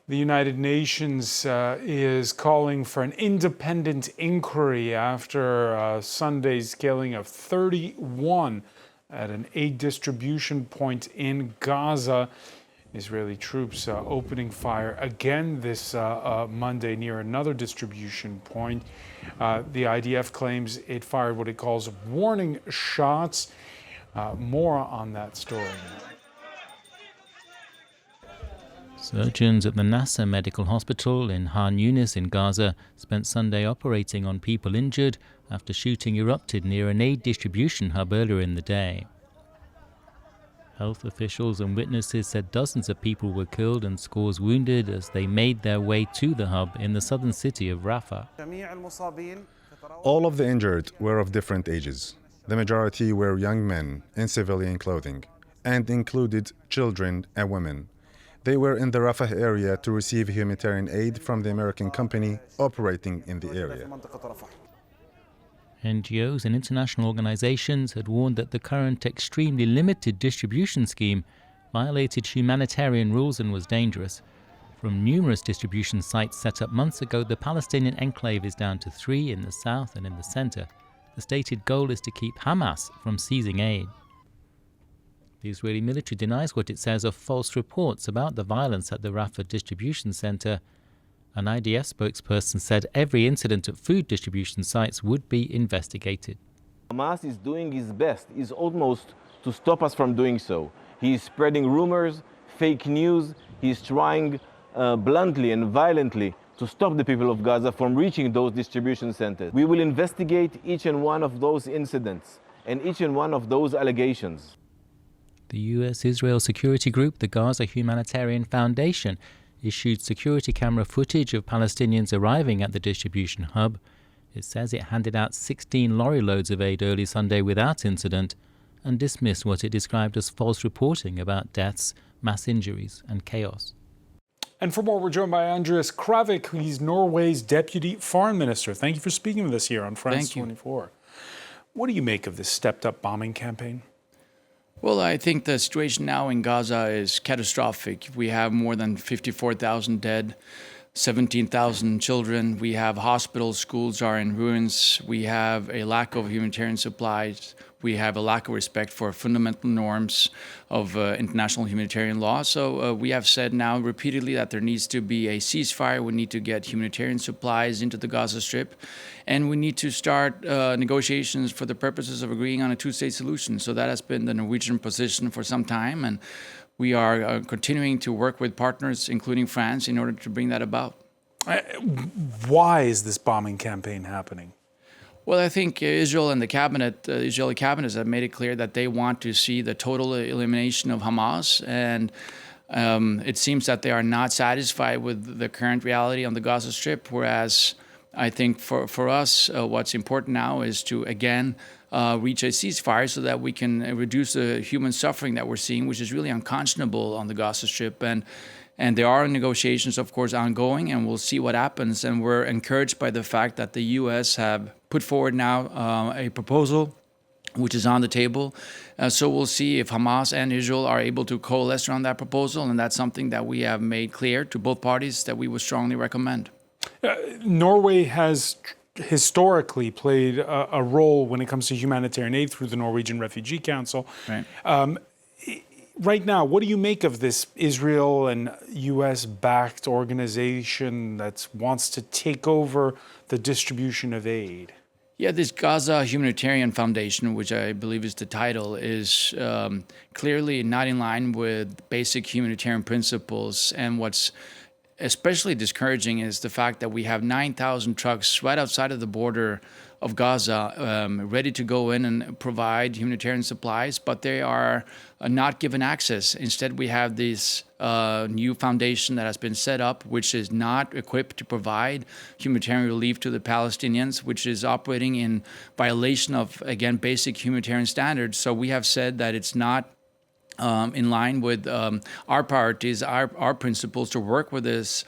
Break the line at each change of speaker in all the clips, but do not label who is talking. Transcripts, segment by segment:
The United Nations is calling for an independent inquiry after Sunday's killing of 31 at an aid distribution point in Gaza. Israeli troops opening fire again this Monday near another distribution point. The IDF claims it fired what it calls warning shots. More on that story.
Surgeons at the Nasser Medical Hospital in Khan Yunis in Gaza spent Sunday operating on people injured after shooting erupted near an aid distribution hub earlier in the day. Health officials and witnesses said dozens of people were killed and scores wounded as they made their way to the hub in the southern city of Rafah.
All of the injured were of different ages. The majority were young men in civilian clothing and included children and women. They were in the Rafah area to receive humanitarian aid from the American company operating in the area.
NGOs and international organizations had warned that the current extremely limited distribution scheme violated humanitarian rules and was dangerous. From numerous distribution sites set up months ago, the Palestinian enclave is down to 3 in the south and in the center. The stated goal is to keep Hamas from seizing aid. The Israeli military denies what it says are false reports about the violence at the Rafah distribution center. An IDF spokesperson said every incident at food distribution sites would be investigated.
Hamas is doing his best, is almost to stop us from doing so. He is spreading rumors, fake news. He is trying bluntly and violently to stop the people of Gaza from reaching those distribution centers. We will investigate each and one of those incidents and each and one of those allegations.
The U.S.-Israel security group, the Gaza Humanitarian Foundation, issued security camera footage of Palestinians arriving at the distribution hub. It says it handed out 16 lorry loads of aid early Sunday without incident and dismissed what it described as false reporting about deaths, mass injuries and chaos.
And for more, we're joined by Andreas Kravik. He's Norway's Deputy Foreign Minister. Thank you for speaking with us here on France 24. What do you make of this stepped-up bombing campaign?
Well, I think the situation now in Gaza is catastrophic. We have more than 54,000 dead, 17,000 children. We have hospitals, schools are in ruins. We have a lack of humanitarian supplies. We have a lack of respect for fundamental norms of international humanitarian law. So we have said now repeatedly that there needs to be a ceasefire. We need to get humanitarian supplies into the Gaza Strip. And we need to start negotiations for the purposes of agreeing on a two-state solution. So that has been the Norwegian position for some time. And we are continuing to work with partners, including France, in order to bring that about.
Why is this bombing campaign happening?
Well, I think Israel and the Israeli cabinet have made it clear that they want to see the total elimination of Hamas. And it seems that they are not satisfied with the current reality on the Gaza Strip, whereas I think for us, what's important now is to, again, reach a ceasefire so that we can reduce the human suffering that we're seeing, which is really unconscionable on the Gaza Strip. And there are negotiations, of course, ongoing, and we'll see what happens. And we're encouraged by the fact that the U.S. have put forward now a proposal which is on the table. So we'll see if Hamas and Israel are able to coalesce around that proposal. And that's something that we have made clear to both parties that we would strongly recommend.
Norway has historically played a role when it comes to humanitarian aid through the Norwegian Refugee Council.
Right.
Right now, what do you make of this Israel and U.S.-backed organization that wants to take over the distribution of aid?
Yeah, this Gaza Humanitarian Foundation, which I believe is the title, is clearly not in line with basic humanitarian principles. And what's especially discouraging is the fact that we have 9,000 trucks right outside of the border of Gaza ready to go in and provide humanitarian supplies, but they are not given access. Instead, we have this new foundation that has been set up, which is not equipped to provide humanitarian relief to the Palestinians, which is operating in violation of, again, basic humanitarian standards. So we have said that it's not in line with our priorities, our principles to work with this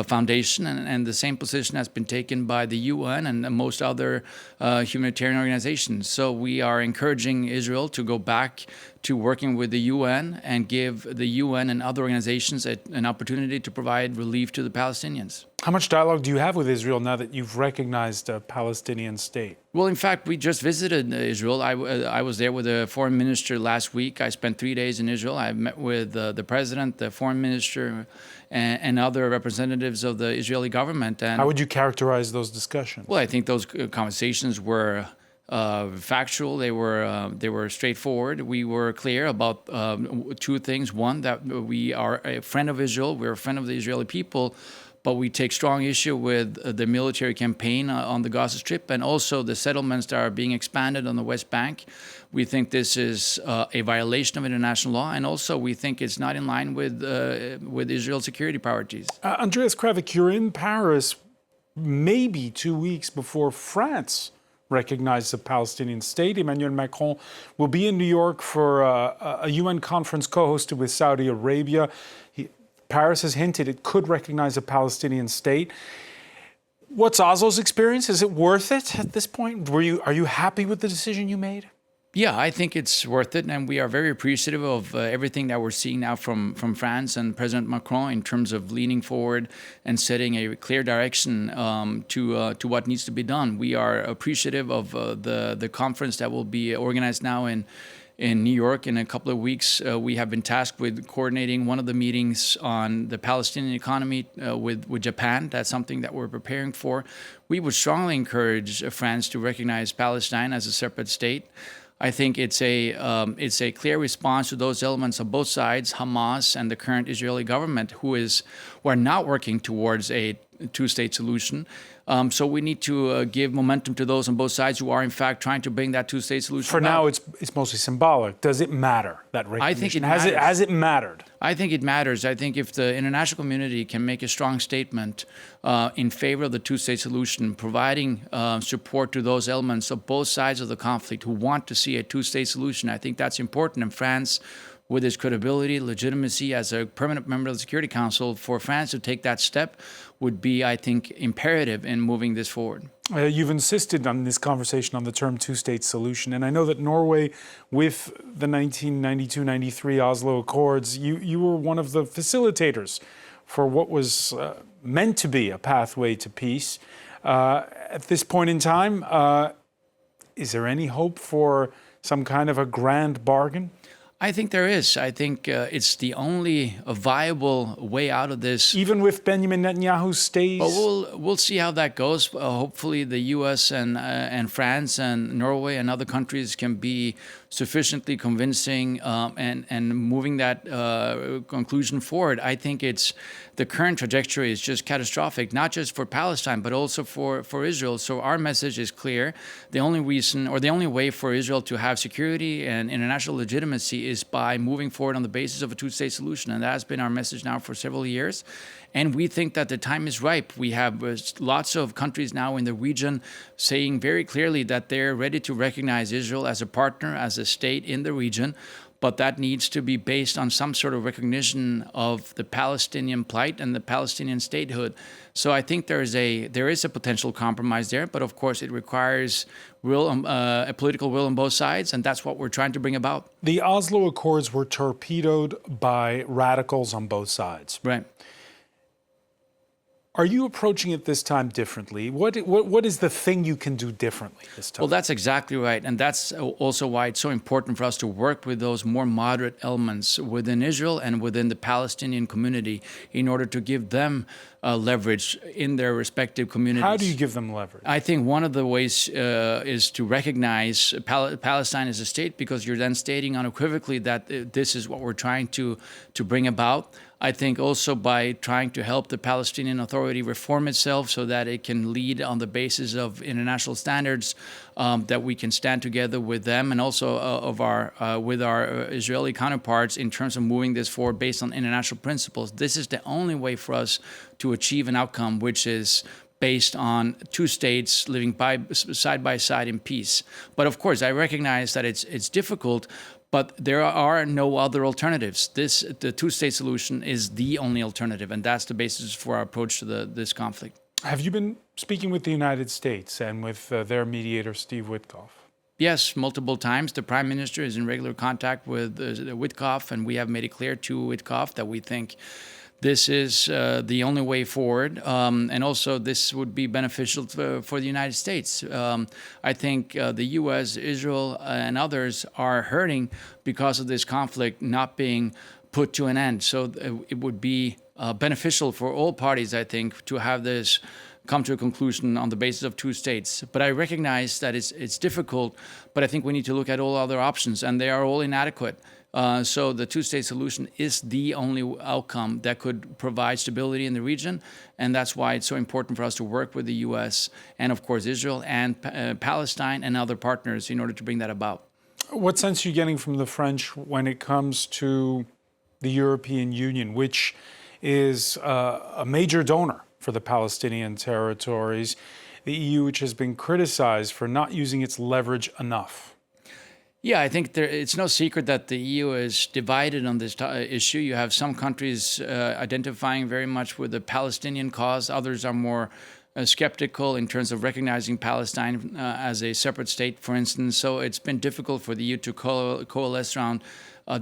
foundation, and the same position has been taken by the UN and most other humanitarian organizations. So we are encouraging Israel to go back to working with the UN and give the UN and other organizations an opportunity to provide relief to the Palestinians.
How much dialogue do you have with Israel now that you've recognized a Palestinian state?
Well, in fact, we just visited Israel. I was there with the foreign minister last week. I spent 3 days in Israel. I met with the president, the foreign minister, and other representatives of the Israeli government. And
how would you characterize those discussions?
well, I think those conversations were factual. They were straightforward. We were clear about two things. One, that we are a friend of Israel. We're a friend of the Israeli people. But we take strong issue with the military campaign on the Gaza Strip and also the settlements that are being expanded on the West Bank. We think this is a violation of international law, and also we think it's not in line with Israel's security priorities.
Andreas Kravik, you're in Paris maybe 2 weeks before France recognized the Palestinian state. Emmanuel Macron will be in New York for a UN conference co-hosted with Saudi Arabia. Paris has hinted it could recognize a Palestinian state. What's Oslo's experience? Is it worth it at this point? Are you happy with the decision you made?
Yeah, I think it's worth it, and we are very appreciative of everything that we're seeing now from France and President Macron in terms of leaning forward and setting a clear direction to what needs to be done. We are appreciative of the conference that will be organized now in New York in a couple of weeks. We have been tasked with coordinating one of the meetings on the Palestinian economy with Japan. That's something that we're preparing for. We would strongly encourage France to recognize Palestine as a separate state. I think it's a clear response to those elements on both sides, Hamas and the current Israeli government, who are not working towards a two-state solution. So we need to give momentum to those on both sides who are, in fact, trying to bring that two-state solution
For
about.
now, it's mostly symbolic. Does it matter, that recognition?
I think it matters.
Has it mattered?
I think it matters. I think if the international community can make a strong statement in favor of the two-state solution, providing support to those elements of both sides of the conflict who want to see a two-state solution, I think that's important. And France, with its credibility, legitimacy as a permanent member of the Security Council, for France to take that step would be, I think, imperative in moving this forward.
You've insisted on this conversation on the term two-state solution, and I know that Norway, with the 1992-93 Oslo Accords, you were one of the facilitators for what was meant to be a pathway to peace. At this point in time, is there any hope for some kind of a grand bargain?
I think there is. I think it's the only viable way out of this.
Even with Benjamin Netanyahu stays?
But we'll see how that goes. Hopefully the U.S. and France and Norway and other countries can be sufficiently convincing and moving that conclusion forward. I think the current trajectory is just catastrophic, not just for Palestine, but also for Israel. So our message is clear. The only reason, or the only way for Israel to have security and international legitimacy is by moving forward on the basis of a two-state solution. And that has been our message now for several years. And we think that the time is ripe. We have lots of countries now in the region saying very clearly that they're ready to recognize Israel as a partner, as a state in the region. But that needs to be based on some sort of recognition of the Palestinian plight and the Palestinian statehood. So I think there is a potential compromise there, but of course it requires a political will on both sides, and that's what we're trying to bring about.
The Oslo Accords were torpedoed by radicals on both sides.
Right.
Are you approaching it this time differently? What is the thing you can do differently this time?
Well, that's exactly right. And that's also why it's so important for us to work with those more moderate elements within Israel and within the Palestinian community in order to give them leverage in their respective communities.
How do you give them leverage?
I think one of the ways is to recognize Palestine as a state, because you're then stating unequivocally that this is what we're trying to bring about. I think also by trying to help the Palestinian Authority reform itself so that it can lead on the basis of international standards, that we can stand together with them and also with our Israeli counterparts in terms of moving this forward based on international principles. This is the only way for us to achieve an outcome which is based on two states living side by side in peace. But of course, I recognize that it's difficult, But there are no other alternatives. The two-state solution is the only alternative, and that's the basis for our approach to this conflict.
Have you been speaking with the United States and with their mediator, Steve Witkoff?
Yes, multiple times. The Prime Minister is in regular contact with Witkoff, and we have made it clear to Witkoff that we think this is the only way forward, and also this would be beneficial for the United States. I think the U.S., Israel, and others are hurting because of this conflict not being put to an end. So it would be beneficial for all parties, I think, to have this come to a conclusion on the basis of two states. But I recognize that it's difficult, but I think we need to look at all other options, and they are all inadequate. So the two-state solution is the only outcome that could provide stability in the region, and that's why it's so important for us to work with the U.S. and, of course, Israel and Palestine and other partners in order to bring that about.
What sense are you getting from the French when it comes to the European Union, which is a major donor for the Palestinian territories, the EU, which has been criticized for not using its leverage enough?
Yeah, I think it's no secret that the EU is divided on this issue. You have some countries identifying very much with the Palestinian cause. Others are more skeptical in terms of recognizing Palestine as a separate state, for instance. So it's been difficult for the EU to coalesce around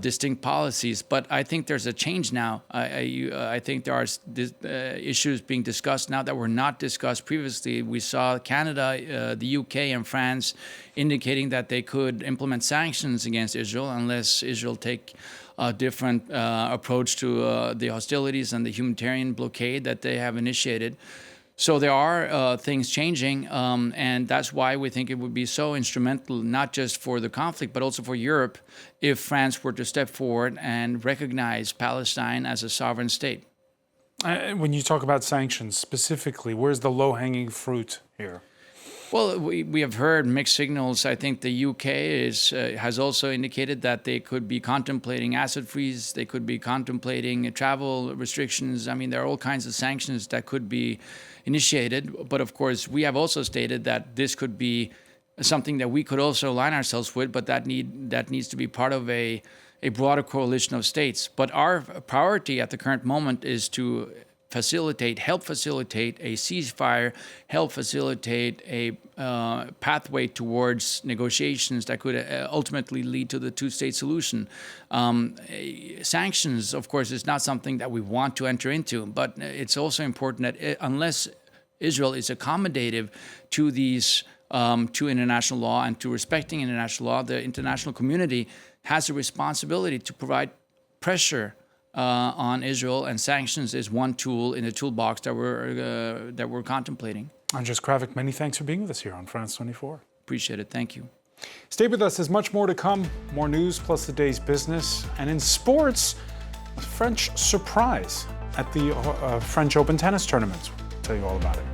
distinct policies. But I think there's a change now. I think there are issues being discussed now that were not discussed previously. We saw Canada, the UK, and France indicating that they could implement sanctions against Israel unless Israel take a different approach to the hostilities and the humanitarian blockade that they have initiated. So there are things changing, and that's why we think it would be so instrumental, not just for the conflict, but also for Europe, if France were to step forward and recognize Palestine as a sovereign state.
When you talk about sanctions specifically, where's the low-hanging fruit here?
Well, we have heard mixed signals. I think the UK has also indicated that they could be contemplating asset freeze. They could be contemplating travel restrictions. I mean, there are all kinds of sanctions that could be initiated. But of course, we have also stated that this could be something that we could also align ourselves with, but that needs to be part of a broader coalition of states. But our priority at the current moment is to help facilitate a ceasefire, help facilitate a pathway towards negotiations that could ultimately lead to the two-state solution. Sanctions, of course, is not something that we want to enter into, but it's also important that unless Israel is accommodative to these to international law and to respecting international law, the international community has a responsibility to provide pressure on Israel, and sanctions is one tool in the toolbox that we're contemplating.
Andreas Kravik, many thanks for being with us here on France 24.
Appreciate it. Thank you.
Stay with us. There's much more to come. More news plus the day's business. And in sports, a French surprise at the French Open tennis tournament. I'll tell you all about it.